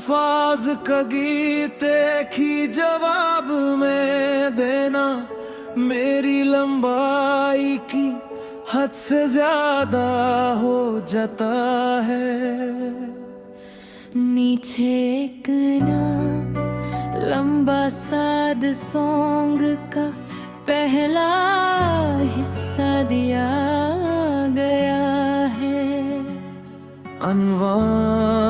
अल्फाज का गीत एक ही जवाब में देना मेरी लंबाई की हद से ज्यादा हो जाता है। नीचे एक ना लंबा साद सॉन्ग का पहला हिस्सा दिया गया है। अनवान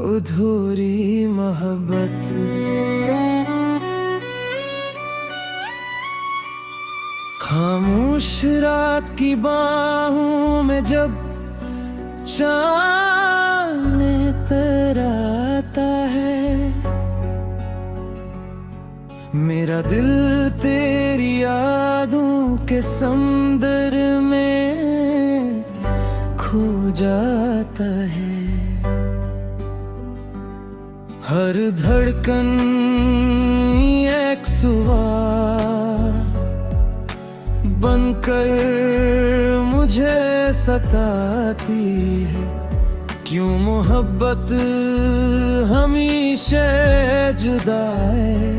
अधूरी मोहब्बत, खामोश रात की बाहों में जब चांद तराता है, मेरा दिल तेरी यादों के समुंदर में खो जाता है। हर धड़कन एक सुवाल बनकर मुझे सताती है। क्यों मोहब्बत हमेशा जुदा है,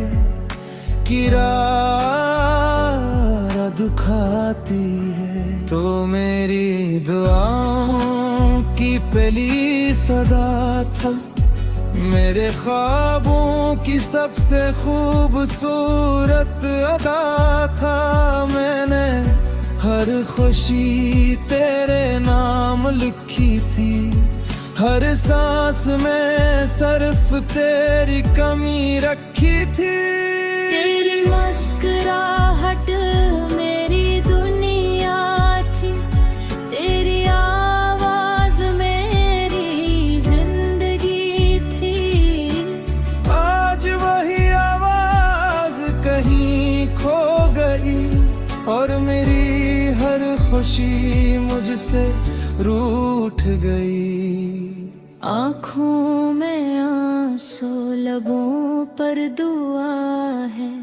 किरारा दुखाती है। तो मेरी दुआओं की पहली सदा था, मेरे ख्वाबों की सबसे खूबसूरत अदा था। मैंने हर खुशी तेरे नाम लिखी थी, हर सांस में सिर्फ तेरी कमी रखी थी। तेरी मुस्कुराहट मेरी दुनिया थी, तेरी आवाज मेरी जिंदगी थी। आज वही आवाज कहीं खो गई और मेरी हर खुशी मुझसे रूठ गई। आँखों में आंसू लबों पर दुआ है,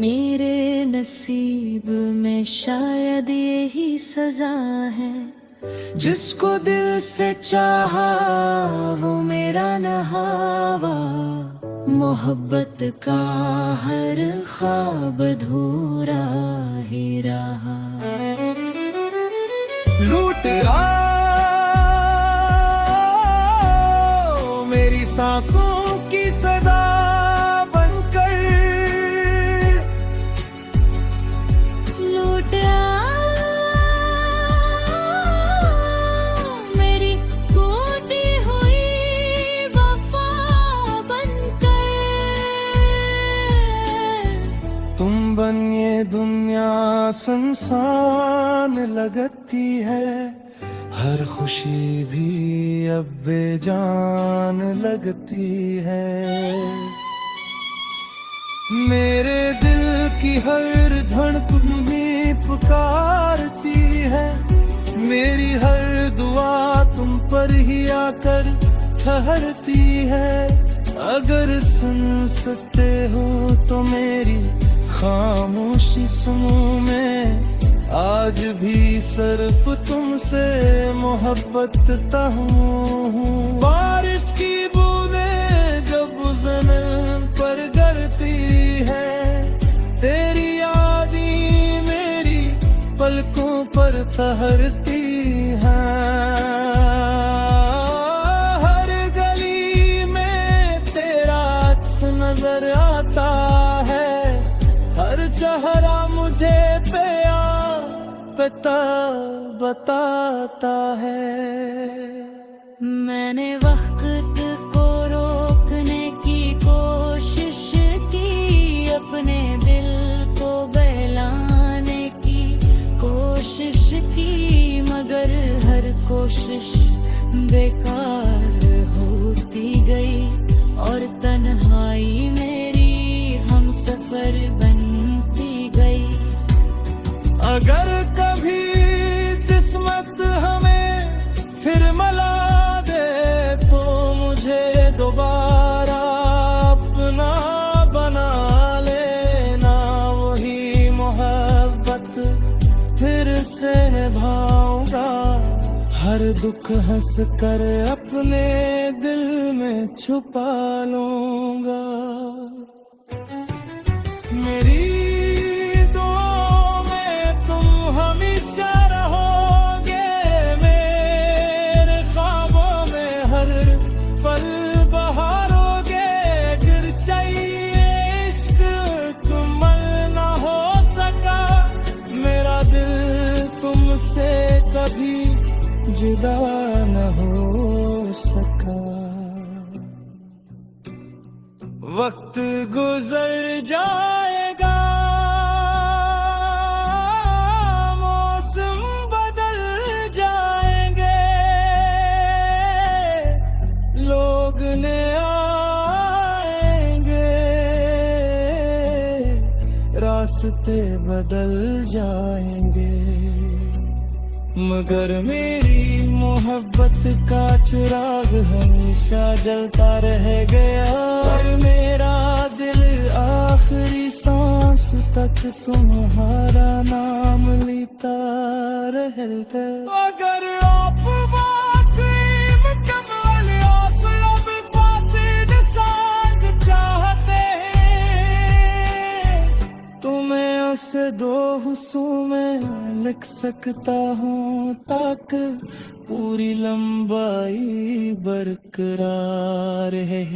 मेरे नसीब में शायद यही सजा है। जिसको दिल से चाहा वो मेरा नहावा, मोहब्बत का हर ख्वाब अधूरा ही रहा। लूट मेरी सांसों की सदा बनकर, लूट मेरी टूटी हुई वफा बनकर। तुम बन ये दुनिया सुनसान लगती है, हर खुशी भी अब बेजान लगती है। मेरे दिल की हर धड़कन भी पुकारती है, मेरी हर दुआ तुम पर ही आकर ठहरती है। अगर सुन सकते हो तो मेरी खामोशी सुनो, मैं आज भी सिर्फ तुमसे मोहब्बत हूँ। बारिश की बूंदें जब ज़मीन पर गिरती है, तेरी यादें मेरी पलकों पर ठहरती हैं। हर गली में तेरा अक्स नजर आता है, हर चेहरा मुझे पता बताता है। मैंने वक्त को रोकने की कोशिश की, अपने दिल को बहलाने की कोशिश की, मगर हर कोशिश बेकार होती गई और तन्हाई मेरी हमसफर बनती गई। अगर कभी किस्मत हमें फिर मिला दे तो मुझे दोबारा अपना बना लेना। वही मोहब्बत फिर से निभाऊंगा, हर दुख हंस कर अपने दिल में छुपा लूंगा। मेरी दुआओं में तुम हमेशा रहोगे, मेरे ख्वाबों में हर पल बहारोगे। गिर चाहिए इश्क कमल ना हो सका, मेरा दिल तुमसे कभी जुदा न हो सका। वक्त गुजर जाएगा, मौसम बदल जाएंगे, लोग ने आएंगे, रास्ते बदल जाएंगे। मगर मेरी मोहब्बत का चिराग हमेशा जलता रह गया, और मेरा दिल आखिरी सांस तक तुम्हारा नाम लेता रहेगा। अगर आप वाकई मुकम्मल असलब फासिद सांग चाहते हैं, तो मैं उस दो हुस्सों में लिख सकता हूँ ताकि पूरी लंबाई बरकरार है।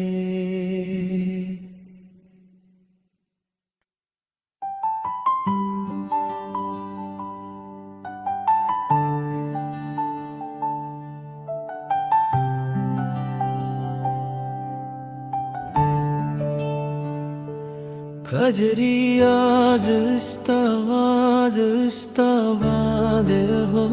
कजरी आज इस्तावाज इस्तावाद हो,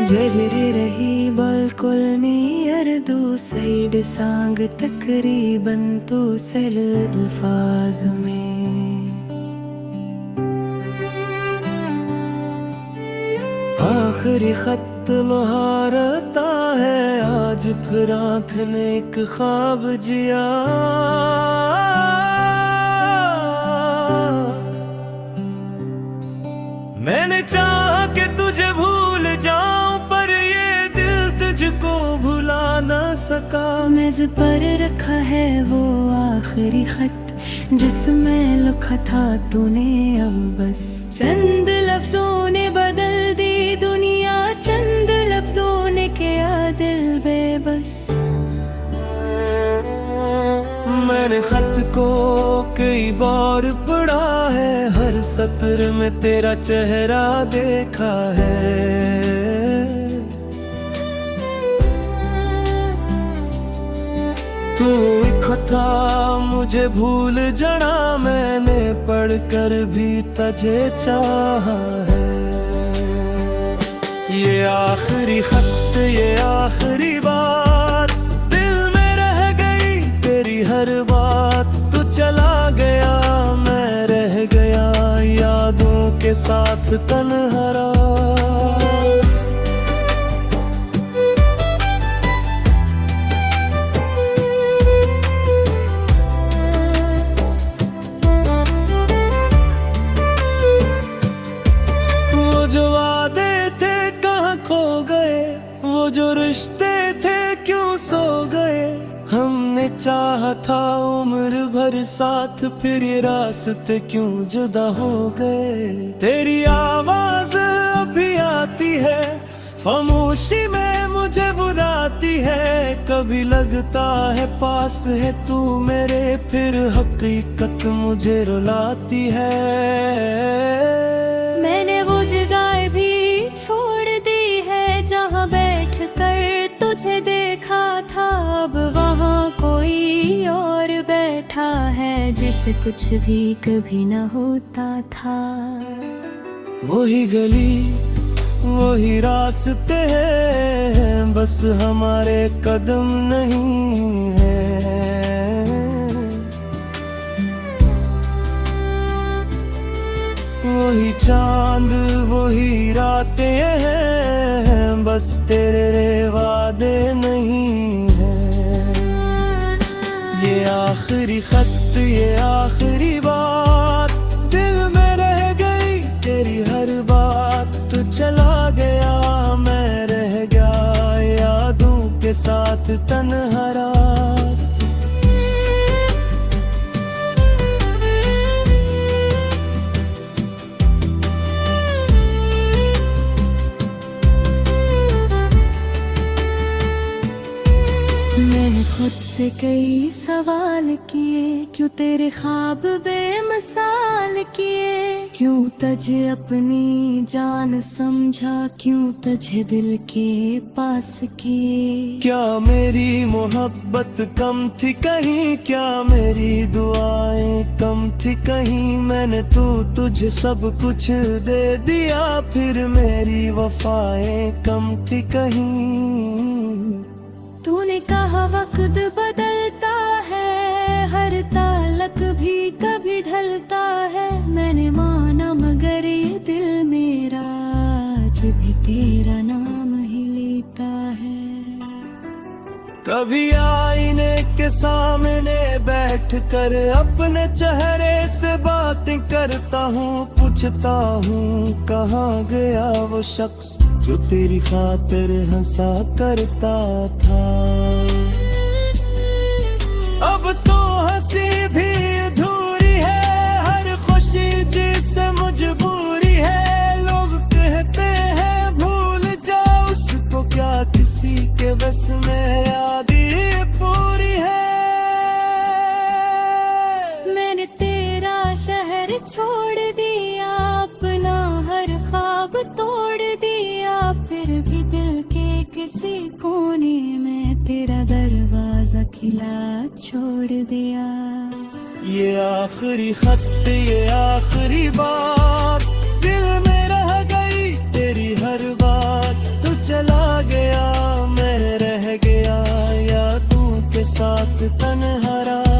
जदरी रही बिल्कुल नियरदू सैड सांग तकरीबन तो सल अल्फाज में। आखिरी खत मुहारता है, आज फिर आँख ने एक ख्वाब जिया। मैंने चाहा कि तुझे भूल जाऊं, पर ये दिल तुझको भुला ना सका। मेज़ पर रखा है वो आखिरी खत जिसमें लिखा था तूने अब बस। चंद लफ्जों ने बदल दी दुनिया, चंद लफ्जों ने किया दिल बेबस। मैंने खत को कई बार पढ़ा है, हर सत्र में तेरा चेहरा देखा है। तू इकट्ठा मुझे भूल जाना, मैंने पढ़कर भी तुझे चाहा है। ये आखिरी खत, ये आखिरी बात दिल में रह गई, तेरी हर बात। तू चला गया, मैं रह गया यादों के साथ तन्हारा। वो जो रिश्ते थे क्यों सो गए, हमने चाहा था उम्र भर साथ, फिर ये रास्ते क्यों जुदा हो गए। तेरी आवाज अभी आती है, खामोशी में मुझे बुलाती है। कभी लगता है पास है तू मेरे, फिर हकीकत मुझे रुलाती है। मैंने वो जगह भी छोड़ दी है जहाँ बैठ कर तुझे देखा था, अब वहाँ कोई और बैठा है जिसे कुछ भी कभी न होता था। वही गली वही रास्ते हैं, बस हमारे कदम नहीं है। वही चांद वही रातें हैं, बस तेरे वादे नहीं है। ये आखिरी खत, ये आखिरी साथ तन्हा रात। मैंने खुद से कई सवाल किए, क्यों तेरे ख्वाब बेमिसाल किए, क्यों तुझे अपनी जान समझा, क्यों तुझे दिल के पास किए। क्या मेरी मोहब्बत कम थी कहीं, क्या मेरी दुआएं कम थी कहीं, मैंने तुझे सब कुछ दे दिया, फिर मेरी वफाएं कम थी कहीं। तूने कहा वक्त बदलता है, हर ताल्लुक भी कभी ढलता है, मैंने माना मगर ये दिल मेरा आज भी तेरा नाम ही लेता है। कभी आईने के सामने बैठ कर अपने चेहरे से बातें करता हूँ, पूछता हूँ कहाँ गया वो शख्स जो तेरी खातिर हंसा करता था। अब तो हंसी भी अधूरी है, हर खुशी जिससे मजबूरी है, लोग कहते हैं भूल जाओ उसको, क्या किसी के बस में याद ये पूरी है। मैंने तेरा शहर छोड़ दिया, अपना हर ख्वाब तोड़ दिया, फिर भी दिल के किसी कोने में तेरा दरवाजा खिला छोड़ दिया। ये आखिरी खत, ये आखिरी बात, दिल में रह गई तेरी हर बात। तू चला गया मैं रह गया, यादों के साथ तन्हा रात।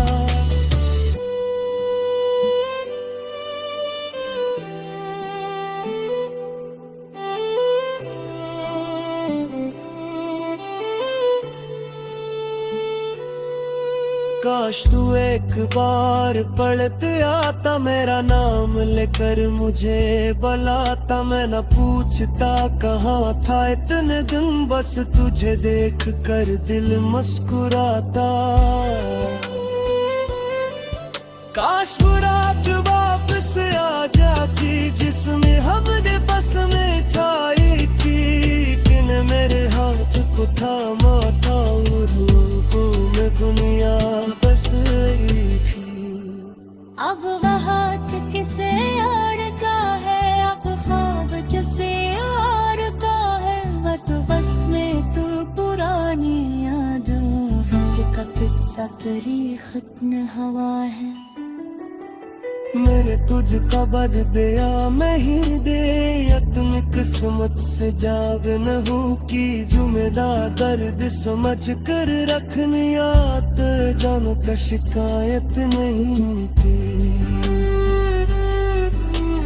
काश तू एक बार पढ़ते आता, मेरा नाम लेकर मुझे बुलाता, मैं न पूछता कहाँ था इतने दिन, बस तुझे देख कर दिल मुस्कुराता। काश वो रात वापस आ जाती जिसमें हमने बस में था एक ही, किन मेरे हाथ को थामा था और में दुनिया बस एक ही। अब वह हाथ किसे और का है, अब ख्वाब जिसे और का है, वह तो बस में तू पुरानी यादों का किस्सा तेरी खत्म हवा है। मैंने तुझको बद दिया मैं ही दे, अपनी किस्मत से जाग न हूँ की, जुमेदार दर्द समझ कर रखनी आत, जानो का शिकायत नहीं थी।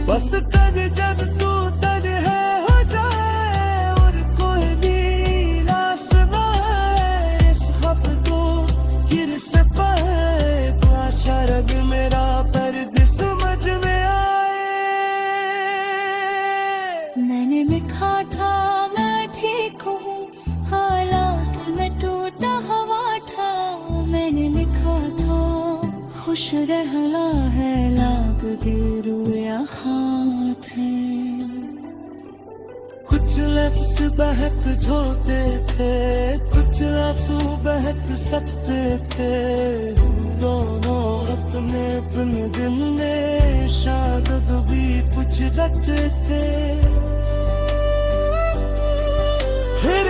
बस कर जब तू तन्हा हो जाए और कोई भी रास ना है, इस खत को गिर से पाए, आशा रग मेरा पर्द समझ में आए। मैंने लिखा था मैं ठीक हूँ, हालात में टूटा हवा था, मैंने लिखा था खुश रहना है, लाग दे रुया खात है। कुछ लफ्ज बहत जोते थे, कुछ लफ्ज बहत सकते थे, दोनों अपने अपने दिल में शायद भी कुछ रचते थे। फिर